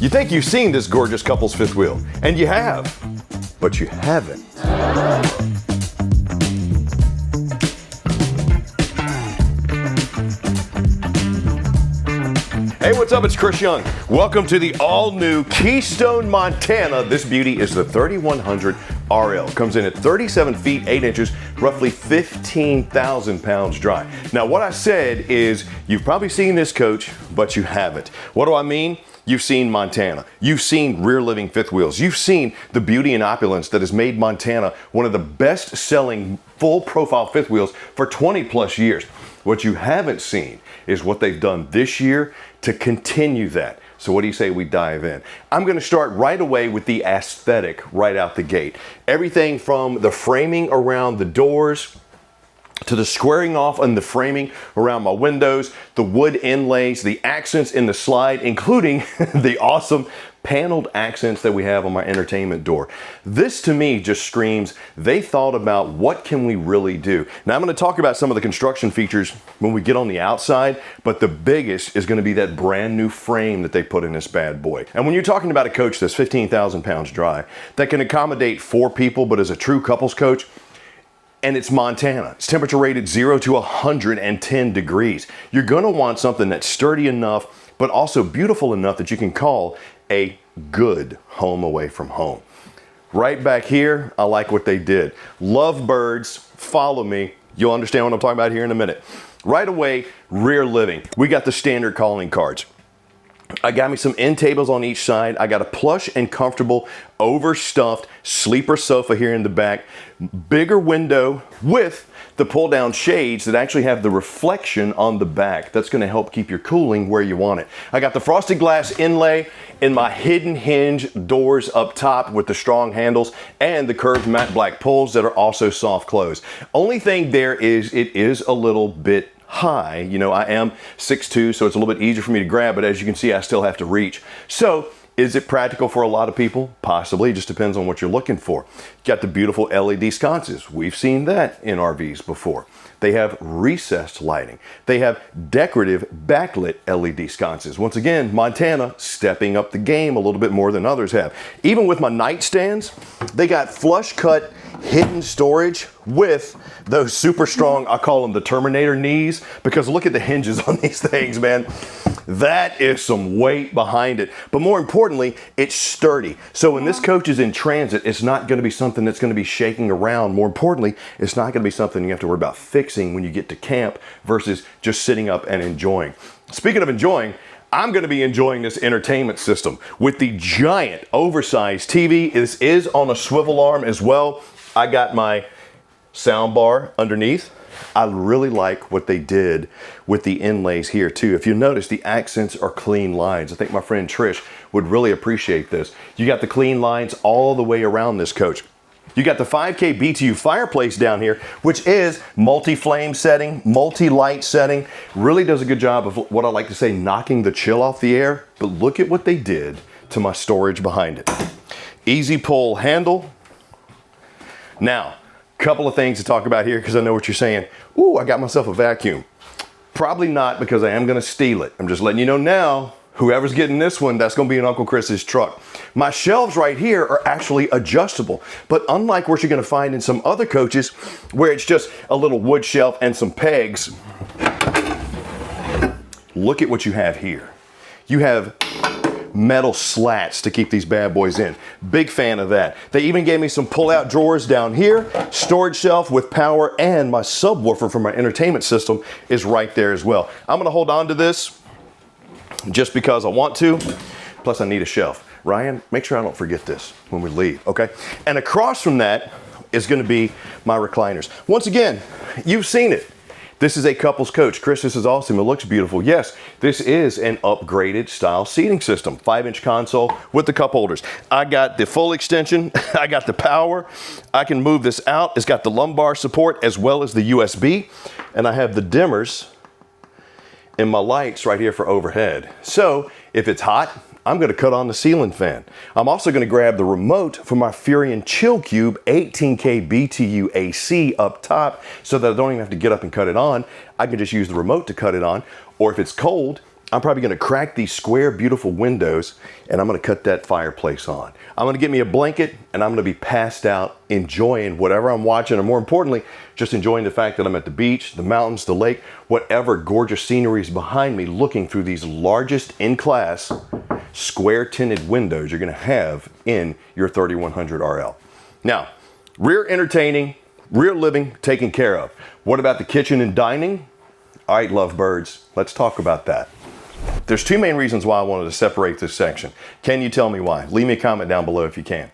You think you've seen this gorgeous couple's fifth wheel, and you have, but you haven't. Hey, what's up? It's Chris Young. Welcome to the all-new Keystone Montana. This beauty is the 3100 RL. Comes in at 37 feet 8 inches, roughly 15,000 pounds dry. Now, what I said is you've probably seen this coach, but you haven't. What do I mean? You've seen Montana. You've seen rear living fifth wheels. You've seen the beauty and opulence that has made Montana one of the best selling full profile fifth wheels for 20 plus years. What you haven't seen is what they've done this year to continue that. So what do you say we dive in? I'm going to start right away with the aesthetic right out the gate. Everything from the framing around the doors to the squaring off on the framing around my windows, the wood inlays, the accents in the slide, including the awesome paneled accents that we have on my entertainment door. This to me just screams they thought about what can we really do. Now I'm going to talk about some of the construction features when we get on the outside, but the biggest is going to be that brand new frame that they put in this bad boy. And when you're talking about a coach that's 15,000 pounds dry, that can accommodate 4 people, but is a true couples coach, and it's Montana. It's temperature rated 0 to 110 degrees. You're gonna want something that's sturdy enough, but also beautiful enough that you can call a good home away from home. Right back here, I like what they did. Love birds, follow me. You'll understand what I'm talking about here in a minute. Right away, rear living. We got the standard calling cards. I got me some end tables on each side. I got a plush and comfortable overstuffed sleeper sofa here in the back. Bigger window with the pull down shades that actually have the reflection on the back. That's going to help keep your cooling where you want it. I got the frosted glass inlay in my hidden hinge doors up top with the strong handles and the curved matte black pulls that are also soft close. Only thing there is it is a little bit high. You know, I am 6'2", so it's a little bit easier for me to grab, but as you can see, I still have to reach. So is it practical for a lot of people? Possibly. It just depends on what you're looking for. Got the beautiful LED sconces. We've seen that in RVs before. They have recessed lighting. They have decorative backlit LED sconces. Once again, Montana stepping up the game a little bit more than others have. Even with my nightstands, they got flush cut hidden storage with those super strong, I call them the Terminator knees, because look at the hinges on these things, man. That is some weight behind it. But more importantly, it's sturdy. So when this coach is in transit, it's not going to be something that's going to be shaking around. More importantly, it's not going to be something you have to worry about fixing when you get to camp versus just sitting up and enjoying. Speaking of enjoying, I'm going to be enjoying this entertainment system with the giant oversized TV. This is on a swivel arm as well. I got my sound bar underneath. I really like what they did with the inlays here too. If you notice, the accents are clean lines. I think my friend Trish would really appreciate this. You got the clean lines all the way around this coach. You got the 5K BTU fireplace down here, which is multi-flame setting, multi-light setting. Really does a good job of what I like to say, knocking the chill off the air. But look at what they did to my storage behind it. Easy pull handle. Now, couple of things to talk about here because I know what you're saying. Ooh, I got myself a vacuum. Probably not, because I am going to steal it. I'm just letting you know now, whoever's getting this one, that's going to be in Uncle Chris's truck. My shelves right here are actually adjustable, but unlike what you're going to find in some other coaches where it's just a little wood shelf and some pegs, look at what you have here. You have metal slats to keep these bad boys in. Big fan of that. They even gave me some pull-out drawers down here, storage shelf with power, and my subwoofer for my entertainment system is right there as well. I'm going to hold on to this just because I want to. Plus I need a shelf. Ryan, make sure I don't forget this when we leave, okay? And across from that is going to be my recliners. Once again, you've seen it. This is a couples coach. Chris, this is awesome. It looks beautiful. Yes, this is an upgraded style seating system. 5-inch console with the cup holders. I got the full extension. I got the power. I can move this out. It's got the lumbar support as well as the USB. And I have the dimmers in my lights right here for overhead. So if it's hot, I'm going to cut on the ceiling fan. I'm also going to grab the remote for my Furion Chill Cube 18K BTU AC up top so that I don't even have to get up and cut it on. I can just use the remote to cut it on. Or if it's cold, I'm probably gonna crack these square, beautiful windows, and I'm gonna cut that fireplace on. I'm gonna get me a blanket, and I'm gonna be passed out enjoying whatever I'm watching, or more importantly, just enjoying the fact that I'm at the beach, the mountains, the lake, whatever gorgeous scenery is behind me, looking through these largest in-class square tinted windows you're gonna have in your 3100 RL. Now, rear entertaining, rear living taken care of. What about the kitchen and dining? All right, lovebirds, let's talk about that. There's two main reasons why I wanted to separate this section. Can you tell me why? Leave me a comment down below if you can.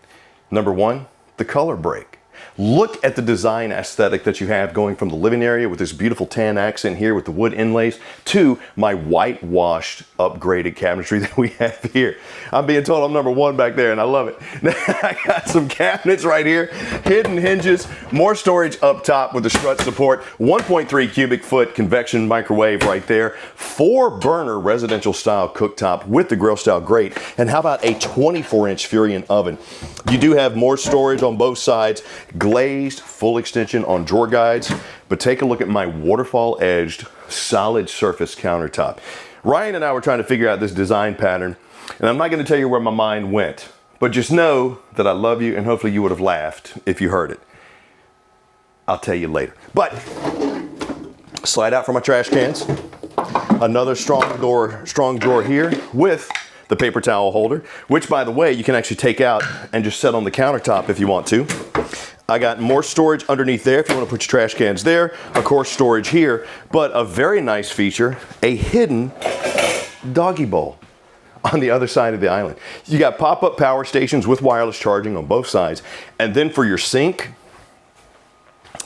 Number one, the color break. Look at the design aesthetic that you have going from the living area with this beautiful tan accent here with the wood inlays to my whitewashed upgraded cabinetry that we have here. I'm being told I'm number one back there and I love it. I got some cabinets right here, hidden hinges, more storage up top with the strut support, 1.3 cubic foot convection microwave right there, 4-burner residential style cooktop with the grill style grate, and how about a 24-inch Furion oven? You do have more storage on both sides, glazed full extension on drawer guides, but take a look at my waterfall edged solid surface countertop. Ryan and I were trying to figure out this design pattern, and I'm not going to tell you where my mind went, but just know that I love you, and hopefully you would have laughed if you heard it. I'll tell you later. But slide out for my trash cans, another strong drawer here with the paper towel holder, which by the way, you can actually take out and just set on the countertop if you want to. I got more storage underneath there if you want to put your trash cans there. Of course, storage here, but a very nice feature, a hidden doggy bowl on the other side of the island. You got pop-up power stations with wireless charging on both sides. And then for your sink,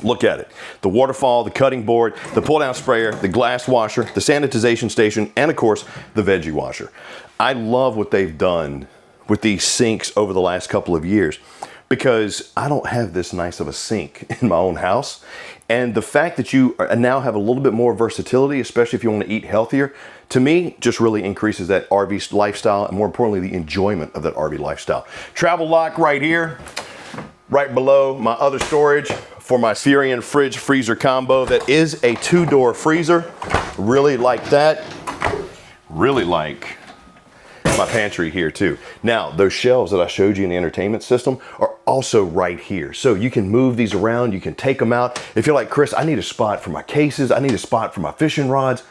look at it. The waterfall, the cutting board, the pull-down sprayer, the glass washer, the sanitization station, and of course, the veggie washer. I love what they've done with these sinks over the last couple of years because I don't have this nice of a sink in my own house. And the fact that you now have a little bit more versatility, especially if you want to eat healthier, to me, just really increases that RV lifestyle and more importantly, the enjoyment of that RV lifestyle. Travel lock right here, right below my other storage for my Furion fridge freezer combo. That is a 2-door freezer. Really like that. Really like my pantry here too. Now, those shelves that I showed you in the entertainment system are also right here. So you can move these around, you can take them out. If you're like, Chris, I need a spot for my cases, I need a spot for my fishing rods,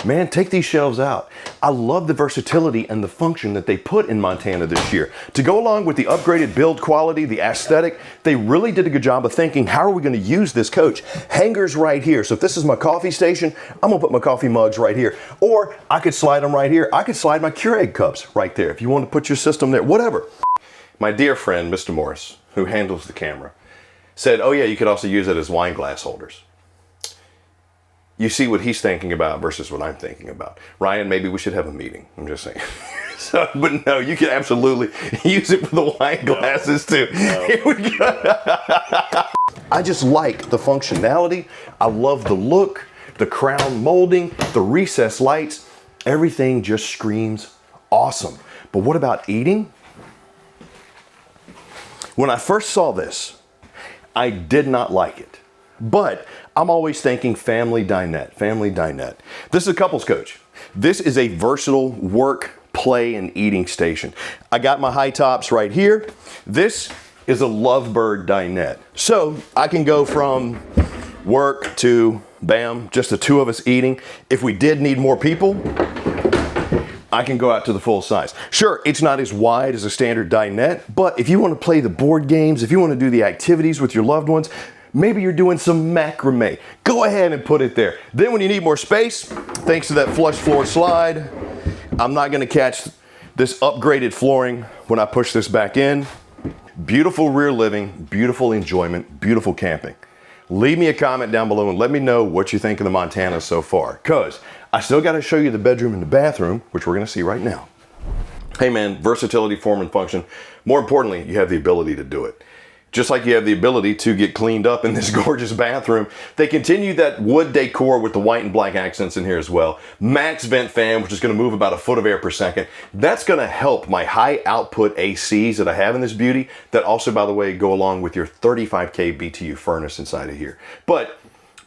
man, take these shelves out. I love the versatility and the function that they put in Montana this year. To go along with the upgraded build quality, the aesthetic, they really did a good job of thinking, how are we gonna use this coach? Hangers right here. So if this is my coffee station, I'm gonna put my coffee mugs right here. Or I could slide them right here. I could slide my Keurig cups right there if you want to put your system there, whatever. My dear friend, Mr. Morris, who handles the camera, said, oh yeah, you could also use it as wine glass holders. You see what he's thinking about versus what I'm thinking about. Ryan, maybe we should have a meeting. I'm just saying. So, but no, you can absolutely use it for the wine glasses too. No. Here we go. I just like the functionality. I love the look, the crown molding, the recessed lights. Everything just screams awesome. But what about eating? When I first saw this, I did not like it. But I'm always thinking family dinette, family dinette. This is a couples coach. This is a versatile work, play, and eating station. I got my high tops right here. This is a lovebird dinette. So I can go from work to, bam, just the two of us eating. If we did need more people, I can go out to the full size. Sure, it's not as wide as a standard dinette, but if you want to play the board games, if you want to do the activities with your loved ones, maybe you're doing some macrame, go ahead and put it there. Then when you need more space, thanks to that flush floor slide, I'm not gonna catch this upgraded flooring when I push this back in. Beautiful rear living, beautiful enjoyment, beautiful camping. Leave me a comment down below and let me know what you think of the Montana so far, because I still gotta show you the bedroom and the bathroom, which we're gonna see right now. Hey man, versatility, form, and function. More importantly, you have the ability to do it. Just like you have the ability to get cleaned up in this gorgeous bathroom. They continue that wood decor with the white and black accents in here as well. Max vent fan, which is gonna move about a foot of air per second. That's gonna help my high output ACs that I have in this beauty, that also, by the way, go along with your 35K BTU furnace inside of here. But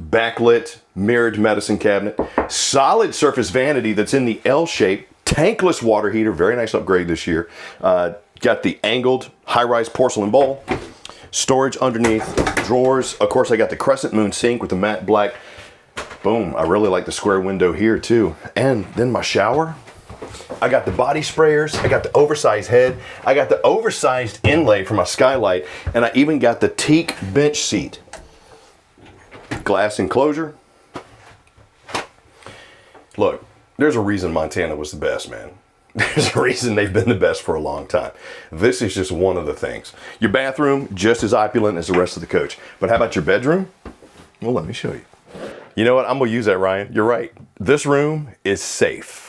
backlit mirrored medicine cabinet, solid surface vanity that's in the L shape, tankless water heater, very nice upgrade this year. Got the angled high-rise porcelain bowl, storage underneath, drawers. Of course, I got the crescent moon sink with the matte black. Boom, I really like the square window here too. And then my shower. I got the body sprayers, I got the oversized head, I got the oversized inlay for my skylight, and I even got the teak bench seat. Glass enclosure. Look, there's a reason Montana was the best, man. There's a reason they've been the best for a long time. This is just one of the things. Your bathroom, just as opulent as the rest of the coach. But how about your bedroom? Well, let me show you. You know what? I'm gonna use that, Ryan. You're right. This room is safe.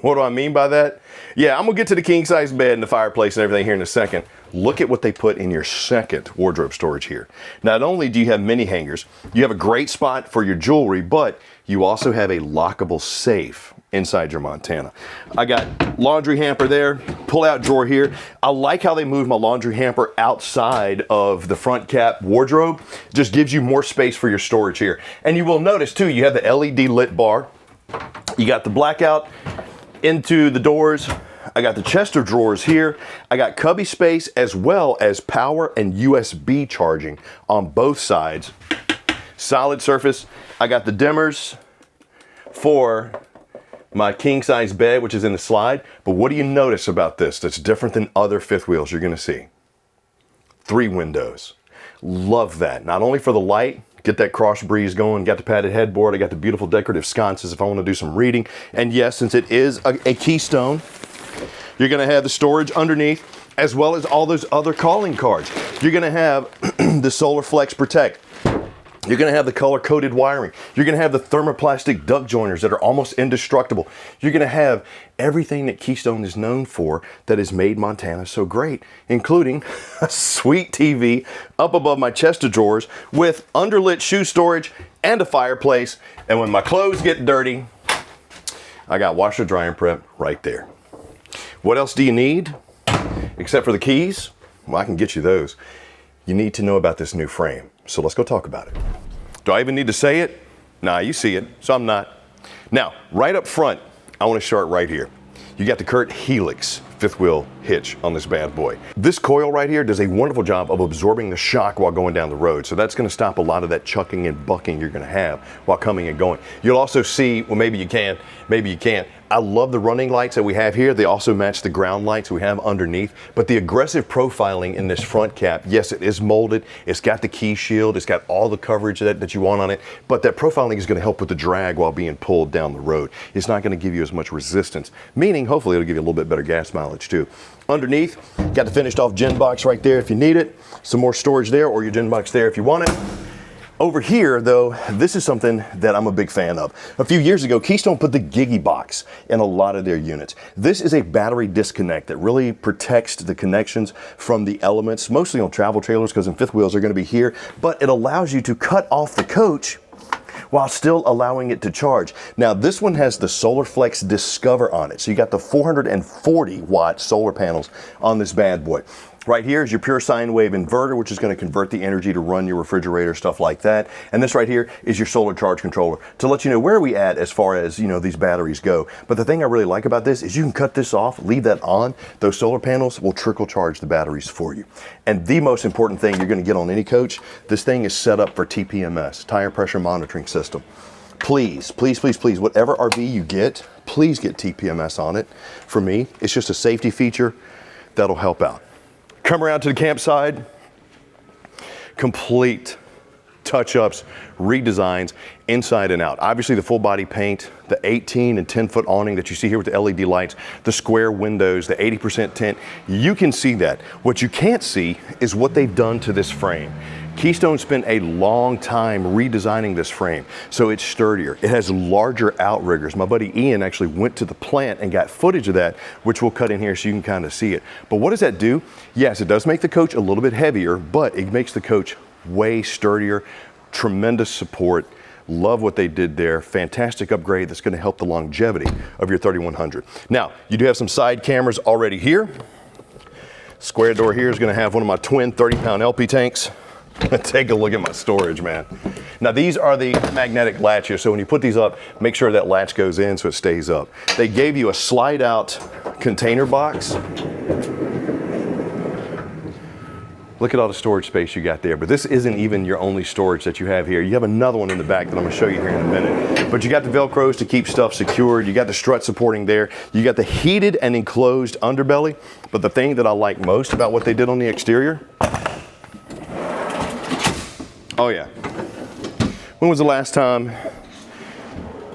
What do I mean by that? Yeah, I'm gonna get to the king size bed and the fireplace and everything here in a second. Look at what they put in your second wardrobe storage here. Not only do you have mini hangers, you have a great spot for your jewelry, but you also have a lockable safe inside your Montana. I got laundry hamper there, pull out drawer here. I like how they moved my laundry hamper outside of the front cap wardrobe. Just gives you more space for your storage here. And you will notice too, you have the LED lit bar. You got the blackout into the doors. I got the chest of drawers here. I got cubby space as well as power and USB charging on both sides. Solid surface. I got the dimmers for my king size bed, which is in the slide. But what do you notice about this that's different than other fifth wheels you're gonna see? 3 windows. Love that. Not only for the light, get that cross breeze going, got the padded headboard, I got the beautiful decorative sconces if I want to do some reading. And yes, since it is a Keystone, you're going to have the storage underneath as well as all those other calling cards. You're going to have the Solar Flex Protect. You're going to have the color-coded wiring. You're going to have the thermoplastic duct joiners that are almost indestructible. You're going to have everything that Keystone is known for that has made Montana so great, including a sweet TV up above my chest of drawers with underlit shoe storage and a fireplace. And when my clothes get dirty, I got washer, dryer, and prep right there. What else do you need? Except for the keys? Well, I can get you those. You need to know about this new frame. So let's go talk about it. Do I even need to say it? Nah, you see it, so I'm not. Now, right up front, I want to start right here. You got the Kurt Helix fifth wheel hitch on this bad boy. This coil right here does a wonderful job of absorbing the shock while going down the road. So that's going to stop a lot of that chucking and bucking you're going to have while coming and going. You'll also see, well, maybe you can, maybe you can't. I love the running lights that we have here. They also match the ground lights we have underneath. But the aggressive profiling in this front cap, yes, it is molded. It's got the key shield. It's got all the coverage that you want on it. But that profiling is going to help with the drag while being pulled down the road. It's not going to give you as much resistance, meaning hopefully it'll give you a little bit better gas mileage too. Underneath, got the finished off gen box right there if you need it. Some more storage there, or your gen box there if you want it. Over here, though, this is something that I'm a big fan of. A few years ago, Keystone put the Gigi box in a lot of their units. This is a battery disconnect that really protects the connections from the elements, mostly on travel trailers, because in fifth wheels are going to be here, but it allows you to cut off the coach while still allowing it to charge. Now, this one has the Solar Flex Discover on it. So you got the 440 watt solar panels on this bad boy. Right here is your pure sine wave inverter, which is going to convert the energy to run your refrigerator, stuff like that. And this right here is your solar charge controller to let you know where we at as far as, you know, these batteries go. But the thing I really like about this is you can cut this off, leave that on. Those solar panels will trickle charge the batteries for you. And the most important thing you're going to get on any coach, this thing is set up for TPMS, tire pressure monitoring system. Please, please, please, please, whatever RV you get, please get TPMS on it. For me, it's just a safety feature that'll help out. Come around to the campsite, complete touch-ups, redesigns, inside and out. Obviously the full body paint, the 18 and 10 foot awning that you see here with the LED lights, the square windows, the 80% tint, you can see that. What you can't see is what they've done to this frame. Keystone spent a long time redesigning this frame so it's sturdier. It has larger outriggers. My buddy Ian actually went to the plant and got footage of that, which we'll cut in here so you can kind of see it. But what does that do? Yes, it does make the coach a little bit heavier, but it makes the coach way sturdier. Tremendous support. Love what they did there. Fantastic upgrade that's going to help the longevity of your 3100. Now, you do have some side cameras already here. Square door here is going to have one of my twin 30-pound LP tanks. Take a look at my storage, man. Now these are the magnetic latches, so when you put these up, make sure that latch goes in so it stays up. They gave you a slide out container box. Look at all the storage space you got there, but this isn't even your only storage that you have here. You have another one in the back that I'm gonna show you here in a minute. But you got the Velcros to keep stuff secured. You got the strut supporting there. You got the heated and enclosed underbelly. But the thing that I like most about what they did on the exterior, oh yeah. When was the last time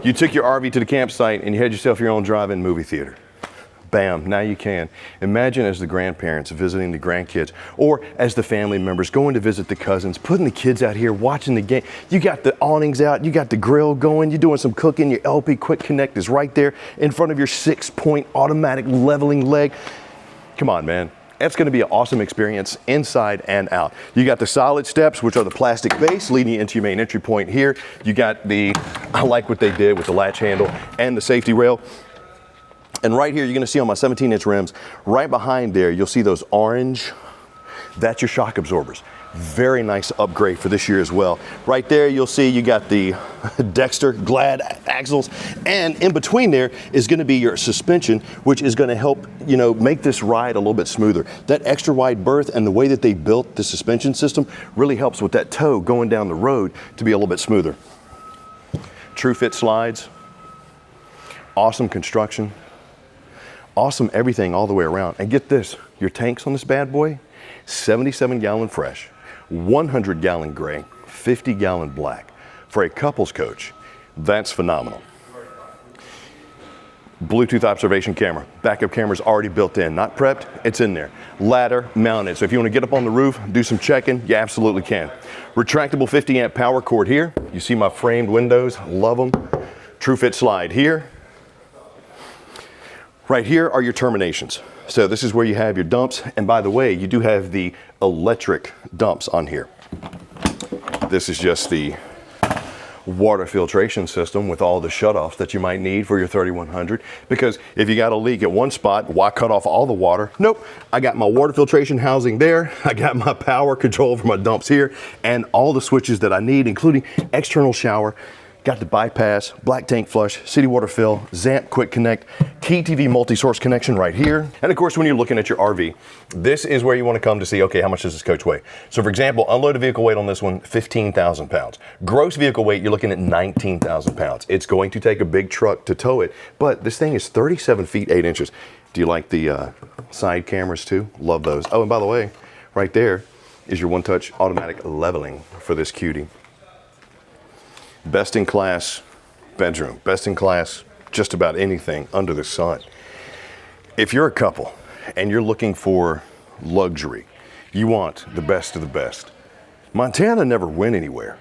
you took your RV to the campsite and you had yourself your own drive-in movie theater? Bam, now you can. Imagine as the grandparents visiting the grandkids, or as the family members going to visit the cousins, putting the kids out here watching the game. You got the awnings out, you got the grill going, you're doing some cooking, your LP Quick Connect is right there in front of your 6-point automatic leveling leg. Come on, man. That's gonna be an awesome experience inside and out. You got the solid steps, which are the plastic base leading you into your main entry point here. You got the, I like what they did with the latch handle and the safety rail. And right here, you're gonna see on my 17-inch rims, right behind there, you'll see those orange, that's your shock absorbers. Very nice upgrade for this year as well. Right there, you'll see you got the Dexter Glad axles, and in between there is gonna be your suspension, which is gonna help, make this ride a little bit smoother. That extra wide berth and the way that they built the suspension system really helps with that toe going down the road to be a little bit smoother. True fit slides, awesome construction. Awesome everything all the way around. And get this, your tanks on this bad boy, 77-gallon fresh, 100-gallon gray, 50-gallon black. For a couples coach, that's phenomenal. Bluetooth observation camera. Backup camera's already built in, not prepped, it's in there. Ladder mounted, so if you want to get up on the roof, do some checking, you absolutely can. Retractable 50-amp power cord here. You see my framed windows, love them. True fit slide here. Right here are your terminations. So this is where you have your dumps. And by the way, you do have the electric dumps on here. This is just the water filtration system with all the shutoffs that you might need for your 3100. Because if you got a leak at one spot, why cut off all the water? Nope, I got my water filtration housing there. I got my power control for my dumps here and all the switches that I need, including external shower. Got the bypass, black tank flush, city water fill, ZAMP Quick Connect, Key TV multi-source connection right here. And of course, when you're looking at your RV, this is where you want to come to see, okay, how much does this coach weigh? So for example, unloaded vehicle weight on this one, 15,000 pounds. Gross vehicle weight, you're looking at 19,000 pounds. It's going to take a big truck to tow it, but this thing is 37 feet, 8 inches. Do you like the side cameras too? Love those. Oh, and by the way, right there is your one-touch automatic leveling for this cutie. Best in class bedroom, best in class just about anything under the sun. If you're a couple and you're looking for luxury, you want the best of the best. Montana never went anywhere,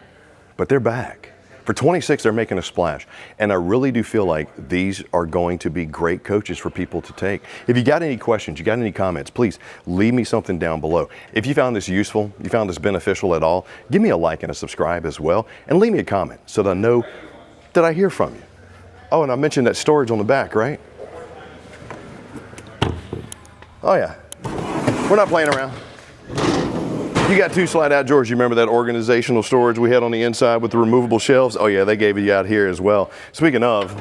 but they're back. For 26, they're making a splash. And I really do feel like these are going to be great coaches for people to take. If you got any questions, you got any comments, please leave me something down below. If you found this useful, you found this beneficial at all, give me a like and a subscribe as well. And leave me a comment so that I know that I hear from you. Oh, and I mentioned that storage on the back, right? Oh yeah, we're not playing around. You got 2 slide out drawers. You remember that organizational storage we had on the inside with the removable shelves? Oh yeah, they gave you out here as well. Speaking of,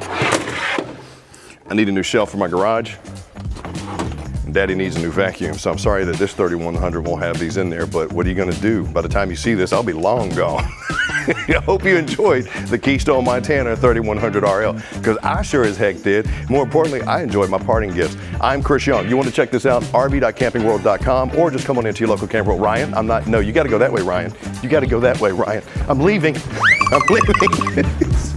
I need a new shelf for my garage. Daddy needs a new vacuum, so I'm sorry that this 3100 won't have these in there, but what are you gonna do? By the time you see this, I'll be long gone. I hope you enjoyed the Keystone Montana 3100 RL, because I sure as heck did. More importantly, I enjoyed my parting gifts. I'm Chris Young. You want to check this out, rv.campingworld.com, or just come on into your local Camp World. Ryan, no, you gotta go that way, Ryan. You gotta go that way, Ryan. I'm leaving. I'm leaving.